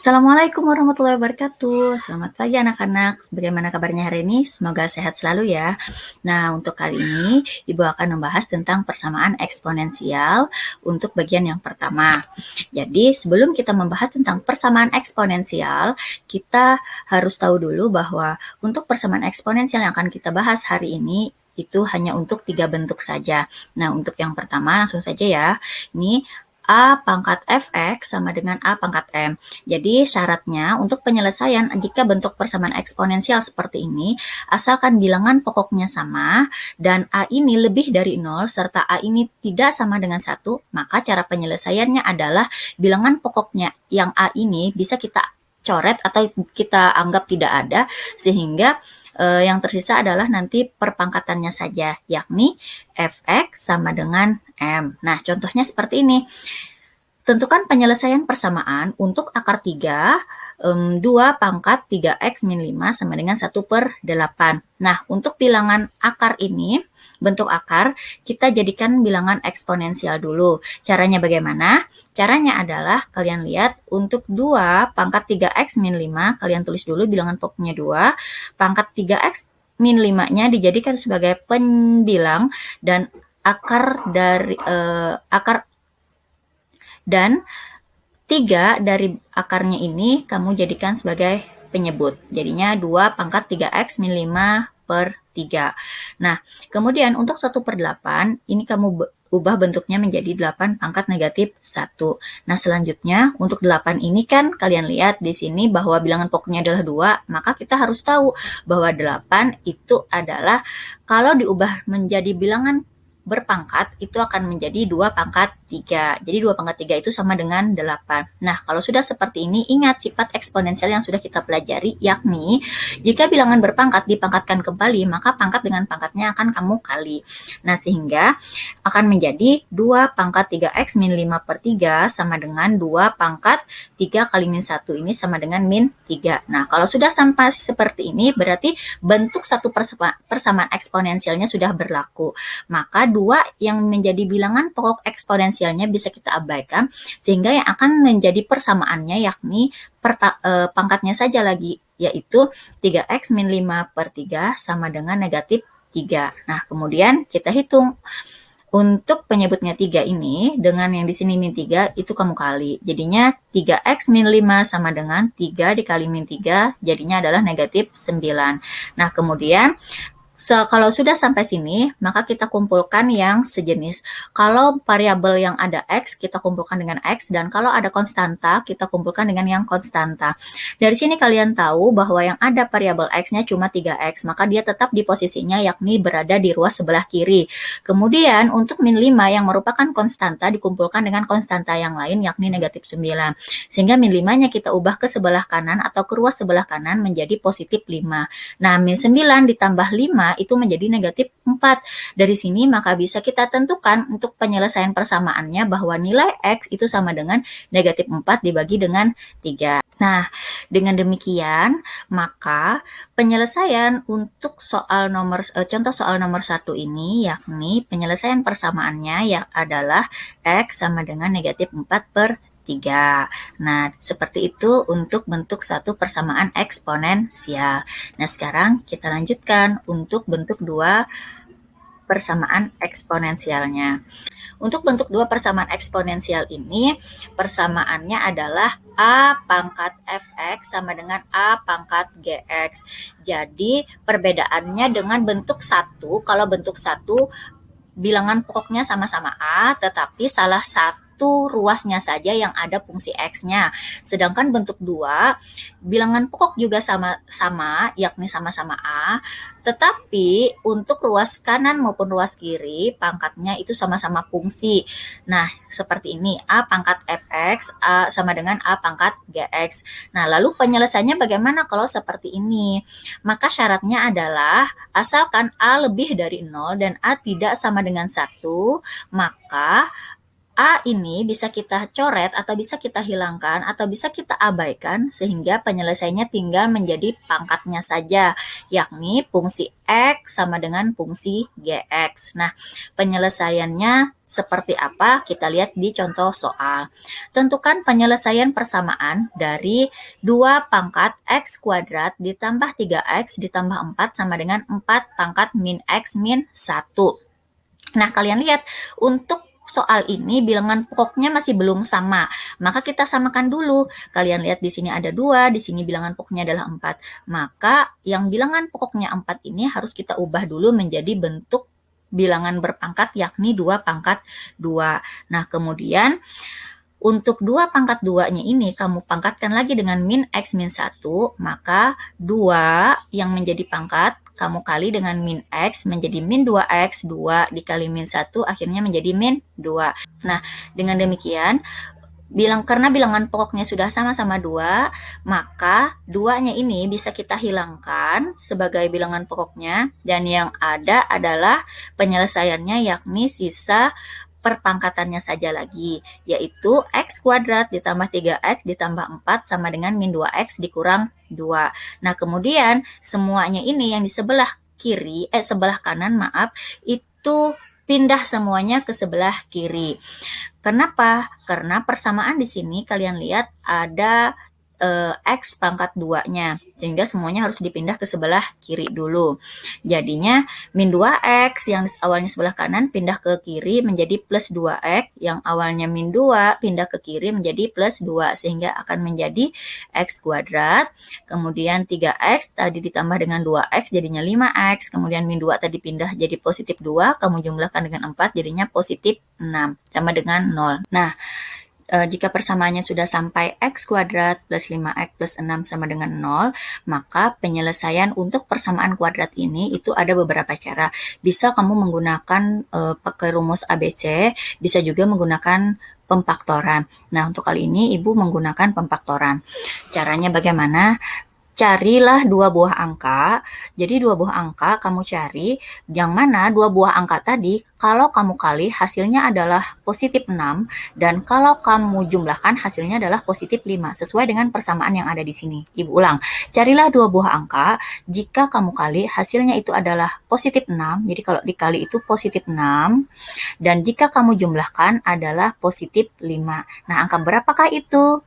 Assalamualaikum warahmatullahi wabarakatuh. Selamat pagi anak-anak. Bagaimana kabarnya hari ini? Semoga sehat selalu ya. Nah, untuk kali ini Ibu akan membahas tentang persamaan eksponensial untuk bagian yang pertama. Jadi, sebelum kita membahas tentang persamaan eksponensial, kita harus tahu dulu bahwa untuk persamaan eksponensial yang akan kita bahas hari ini itu hanya untuk 3 bentuk saja. Nah, untuk yang pertama langsung saja ya. Ini A pangkat fx sama dengan A pangkat m. Jadi syaratnya untuk penyelesaian jika bentuk persamaan eksponensial seperti ini, asalkan bilangan pokoknya sama dan A ini lebih dari 0 serta A ini tidak sama dengan 1, maka cara penyelesaiannya adalah bilangan pokoknya yang A ini bisa kita coret atau kita anggap tidak ada, sehingga yang tersisa adalah nanti perpangkatannya saja, yakni fx sama dengan m. Nah, contohnya seperti ini. Tentukan penyelesaian persamaan untuk akar 3, 2 pangkat 3x min 5 sama dengan 1/8. Nah, untuk bilangan akar ini, bentuk akar, kita jadikan bilangan eksponensial dulu. Caranya bagaimana? Caranya adalah, kalian lihat, untuk 2 pangkat 3x min 5, kalian tulis dulu bilangan pokoknya 2, pangkat 3x min 5-nya dijadikan sebagai pembilang, dan akar dari dan 3 dari akarnya ini kamu jadikan sebagai penyebut. Jadinya 2 pangkat 3x min 5/3. Nah, kemudian untuk 1/8, ini kamu ubah bentuknya menjadi 8 pangkat negatif 1. Nah, selanjutnya untuk 8 ini kan kalian lihat di sini bahwa bilangan pokoknya adalah 2, maka kita harus tahu bahwa 8 itu adalah kalau diubah menjadi bilangan berpangkat itu akan menjadi 2 pangkat 3. Jadi 2 pangkat 3 itu sama dengan 8. Nah, kalau sudah seperti ini, ingat sifat eksponensial yang sudah kita pelajari, yakni jika bilangan berpangkat dipangkatkan kembali, maka pangkat dengan pangkatnya akan kamu kali. Nah, sehingga akan menjadi 2 pangkat 3x min 5/3 sama dengan 2 pangkat 3 kali min 1 ini sama dengan min 3. Nah, kalau sudah sampai seperti ini, berarti bentuk satu persamaan eksponensialnya sudah berlaku. Maka 2 yang menjadi bilangan pokok eksponensialnya bisa kita abaikan, sehingga yang akan menjadi persamaannya yakni pangkatnya saja lagi, yaitu 3x min 5/3 sama dengan negatif 3. Nah, kemudian kita hitung. Untuk penyebutnya 3 ini, dengan yang di sini min 3, itu kamu kali. Jadinya 3x min 5 sama dengan 3 dikali min 3, jadinya adalah negatif 9. Nah, kemudian kalau sudah sampai sini, maka kita kumpulkan yang sejenis. Kalau variabel yang ada X, kita kumpulkan dengan X, dan kalau ada konstanta, kita kumpulkan dengan yang konstanta. Dari sini kalian tahu bahwa yang ada variabel X-nya cuma 3X, maka dia tetap di posisinya yakni berada di ruas sebelah kiri. Kemudian untuk min 5 yang merupakan konstanta dikumpulkan dengan konstanta yang lain yakni negatif 9. Sehingga min 5-nya kita ubah ke sebelah kanan atau ke ruas sebelah kanan menjadi positif 5. Nah, min 9 ditambah 5 itu menjadi negatif 4. Dari sini maka bisa kita tentukan untuk penyelesaian persamaannya bahwa nilai X itu sama dengan negatif 4 dibagi dengan 3. Nah, dengan demikian maka penyelesaian untuk contoh soal nomor 1 ini yakni penyelesaian persamaannya yang adalah X sama dengan negatif 4/3. Nah, seperti itu untuk bentuk satu persamaan eksponensial. Nah, sekarang kita lanjutkan untuk bentuk 2 persamaan eksponensialnya. Untuk bentuk 2 persamaan eksponensial ini, persamaannya adalah A pangkat fx sama dengan A pangkat gx. Jadi, perbedaannya dengan bentuk 1, kalau bentuk 1 bilangan pokoknya sama-sama A, tetapi salah satu ruasnya saja yang ada fungsi X-nya. Sedangkan bentuk 2, bilangan pokok juga sama-sama, yakni sama-sama A, tetapi untuk ruas kanan maupun ruas kiri, pangkatnya itu sama-sama fungsi. Nah, seperti ini, A pangkat fx A sama dengan A pangkat gx. Nah, lalu penyelesaiannya bagaimana kalau seperti ini? Maka syaratnya adalah, asalkan A lebih dari 0 dan A tidak sama dengan 1, maka A ini bisa kita coret atau bisa kita hilangkan atau bisa kita abaikan sehingga penyelesaiannya tinggal menjadi pangkatnya saja, yakni fungsi X sama dengan fungsi GX. Nah, penyelesaiannya seperti apa? Kita lihat di contoh soal. Tentukan penyelesaian persamaan dari 2 pangkat X kuadrat ditambah 3X ditambah 4 sama dengan 4 pangkat min X min 1. Nah, kalian lihat untuk soal ini bilangan pokoknya masih belum sama, maka kita samakan dulu. Kalian lihat di sini ada 2, di sini bilangan pokoknya adalah 4. Maka yang bilangan pokoknya 4 ini harus kita ubah dulu menjadi bentuk bilangan berpangkat, yakni 2 pangkat 2. Nah, kemudian untuk 2 pangkat 2-nya ini kamu pangkatkan lagi dengan min X min 1, maka 2 yang menjadi pangkat kamu kali dengan min X menjadi min 2X, 2 dikali min 1 akhirnya menjadi min 2. Nah, dengan demikian, karena bilangan pokoknya sudah sama-sama 2, maka 2-nya ini bisa kita hilangkan sebagai bilangan pokoknya, dan yang ada adalah penyelesaiannya yakni sisa perpangkatannya saja lagi, yaitu X kuadrat ditambah 3X ditambah 4 sama dengan min 2X dikurang 2. Nah, kemudian semuanya ini yang di sebelah kanan, itu pindah semuanya ke sebelah kiri. Kenapa? Karena persamaan di sini kalian lihat ada X pangkat 2-nya, sehingga semuanya harus dipindah ke sebelah kiri dulu. Jadinya min 2X yang awalnya sebelah kanan pindah ke kiri menjadi plus 2X, yang awalnya min 2 pindah ke kiri menjadi plus 2, sehingga akan menjadi X kuadrat, kemudian 3X tadi ditambah dengan 2X jadinya 5X, kemudian min 2 tadi pindah jadi positif 2, kamu jumlahkan dengan 4 jadinya positif 6, sama dengan 0. Nah, jika persamaannya sudah sampai X kuadrat plus 5X plus 6 sama dengan 0, maka penyelesaian untuk persamaan kuadrat ini itu ada beberapa cara. Bisa kamu menggunakan pakai rumus ABC, bisa juga menggunakan pemfaktoran. Nah, untuk kali ini Ibu menggunakan pemfaktoran. Caranya bagaimana? Carilah 2 buah angka. Jadi 2 buah angka kamu cari, yang mana 2 buah angka tadi kalau kamu kali hasilnya adalah positif 6, dan kalau kamu jumlahkan hasilnya adalah positif 5, sesuai dengan persamaan yang ada di sini. Ibu ulang, carilah 2 buah angka, jika kamu kali hasilnya itu adalah positif 6, jadi kalau dikali itu positif 6, dan jika kamu jumlahkan adalah positif 5. Nah, angka berapakah itu?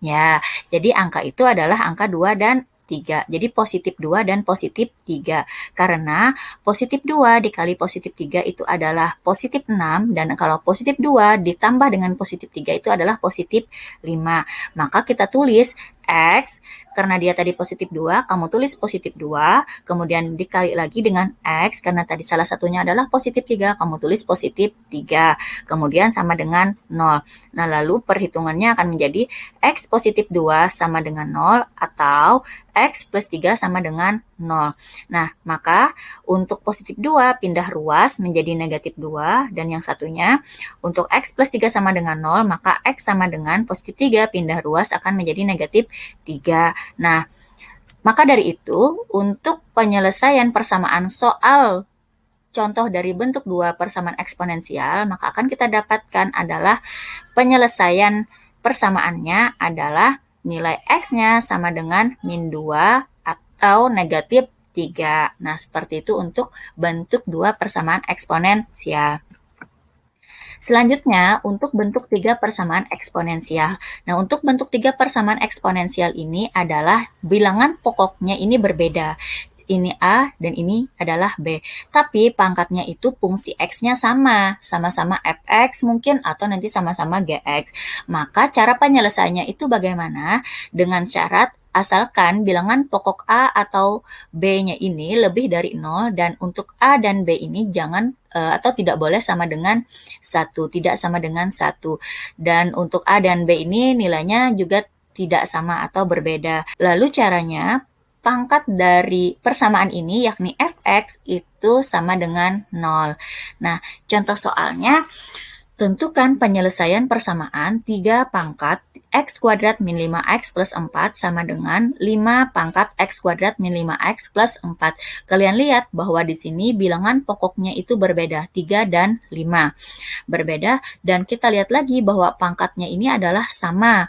Ya, jadi angka itu adalah angka 2 dan 3. Jadi positif 2 dan positif 3. Karena positif 2 dikali positif 3 itu adalah positif 6. Dan kalau positif 2 ditambah dengan positif 3 itu adalah positif 5. Maka kita tulis X, karena dia tadi positif 2, kamu tulis positif 2, kemudian dikali lagi dengan X, karena tadi salah satunya adalah positif 3, kamu tulis positif 3, kemudian sama dengan 0. Nah, lalu perhitungannya akan menjadi X positif 2 sama dengan 0, atau X plus 3 sama dengan 0. Nah, maka untuk positif 2 pindah ruas menjadi negatif 2, dan yang satunya untuk X plus 3 sama dengan 0, maka X sama dengan positif 3 pindah ruas akan menjadi negatif 3. Nah, maka dari itu untuk penyelesaian persamaan soal contoh dari bentuk 2 persamaan eksponensial, maka akan kita dapatkan adalah penyelesaian persamaannya adalah nilai X-nya sama dengan min 2 atau negatif 3. Nah, seperti itu untuk bentuk 2 persamaan eksponensial. Selanjutnya, untuk bentuk 3 persamaan eksponensial. Nah, untuk bentuk 3 persamaan eksponensial ini adalah bilangan pokoknya ini berbeda. Ini A dan ini adalah B. Tapi pangkatnya itu fungsi X-nya sama-sama fx mungkin atau nanti sama-sama gx. Maka cara penyelesaiannya itu bagaimana? Dengan syarat asalkan bilangan pokok A atau B-nya ini lebih dari 0, dan untuk A dan B ini jangan atau tidak boleh sama dengan 1, tidak sama dengan 1. Dan untuk A dan B ini nilainya juga tidak sama atau berbeda. Lalu caranya, pangkat dari persamaan ini yakni fx itu sama dengan 0. Nah, contoh soalnya Tentukan penyelesaian persamaan 3 pangkat X kuadrat min 5X plus 4 sama dengan 5 pangkat X kuadrat min 5X plus 4. Kalian lihat bahwa di sini bilangan pokoknya itu berbeda, 3 dan 5. Berbeda, dan kita lihat lagi bahwa pangkatnya ini adalah sama,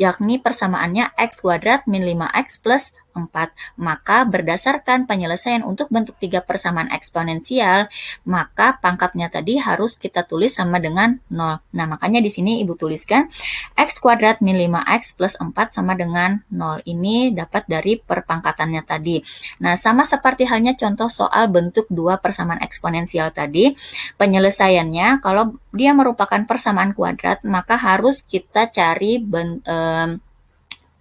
yakni persamaannya X kuadrat min 5X plus 4. Maka berdasarkan penyelesaian untuk bentuk 3 persamaan eksponensial, maka pangkatnya tadi harus kita tulis sama dengan 0. Nah, makanya di sini Ibu tuliskan X kuadrat min 5X plus 4 sama dengan 0. Ini dapat dari perpangkatannya tadi. Nah, sama seperti halnya contoh soal bentuk 2 persamaan eksponensial tadi, penyelesaiannya kalau dia merupakan persamaan kuadrat, maka harus kita cari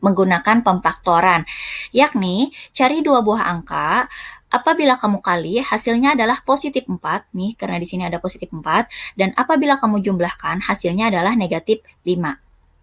menggunakan pemfaktoran, yakni cari dua buah angka. Apabila kamu kali, hasilnya adalah positif 4, nih, karena di sini ada positif 4, dan apabila kamu jumlahkan, hasilnya adalah negatif 5.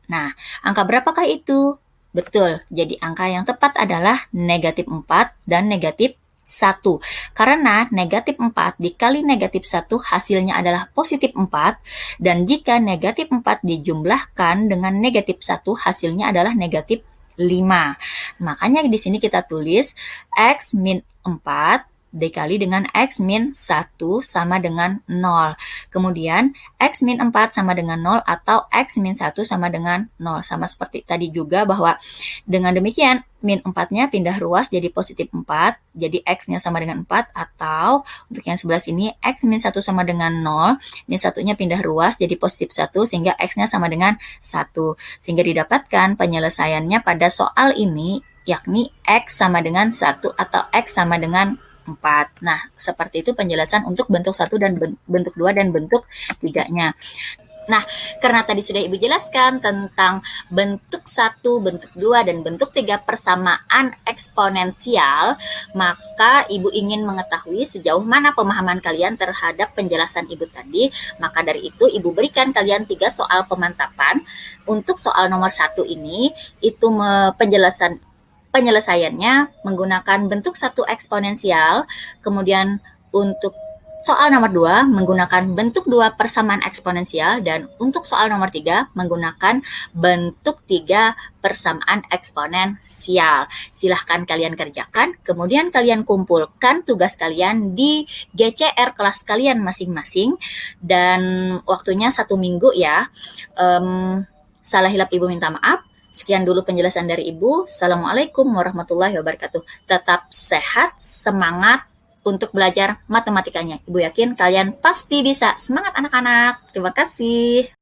Nah, angka berapakah itu? Betul, jadi angka yang tepat adalah negatif 4 dan negatif 1. Karena negatif 4 dikali negatif 1 hasilnya adalah positif 4, dan jika negatif 4 dijumlahkan dengan negatif 1 hasilnya adalah negatif 5. Makanya di sini kita tulis X min 4 dikali dengan X min 1 sama dengan 0. Kemudian X min 4 sama dengan 0 atau X min 1 sama dengan 0. Sama seperti tadi juga bahwa dengan demikian min 4-nya pindah ruas jadi positif 4, jadi X-nya sama dengan 4, atau untuk yang sebelah sini X min 1 sama dengan 0, min 1-nya pindah ruas jadi positif 1 sehingga X-nya sama dengan 1. Sehingga didapatkan penyelesaiannya pada soal ini yakni X sama dengan 1 atau X sama dengan 4. Nah, seperti itu penjelasan untuk bentuk 1 dan bentuk 2 dan bentuk 3-nya. Nah, karena tadi sudah Ibu jelaskan tentang bentuk 1, bentuk 2, dan bentuk 3 persamaan eksponensial, maka Ibu ingin mengetahui sejauh mana pemahaman kalian terhadap penjelasan Ibu tadi. Maka dari itu Ibu berikan kalian 3 soal pemantapan. Untuk soal nomor 1 ini, itu penyelesaiannya menggunakan bentuk 1 eksponensial, kemudian untuk soal nomor 2 menggunakan bentuk 2 persamaan eksponensial, dan untuk soal nomor 3 menggunakan bentuk 3 persamaan eksponensial. Silahkan kalian kerjakan, kemudian kalian kumpulkan tugas kalian di GCR kelas kalian masing-masing, dan waktunya 1 minggu ya. Salah hilap Ibu minta maaf. Sekian dulu penjelasan dari Ibu. Assalamualaikum warahmatullahi wabarakatuh. Tetap sehat, semangat untuk belajar matematikanya. Ibu yakin kalian pasti bisa. Semangat anak-anak. Terima kasih.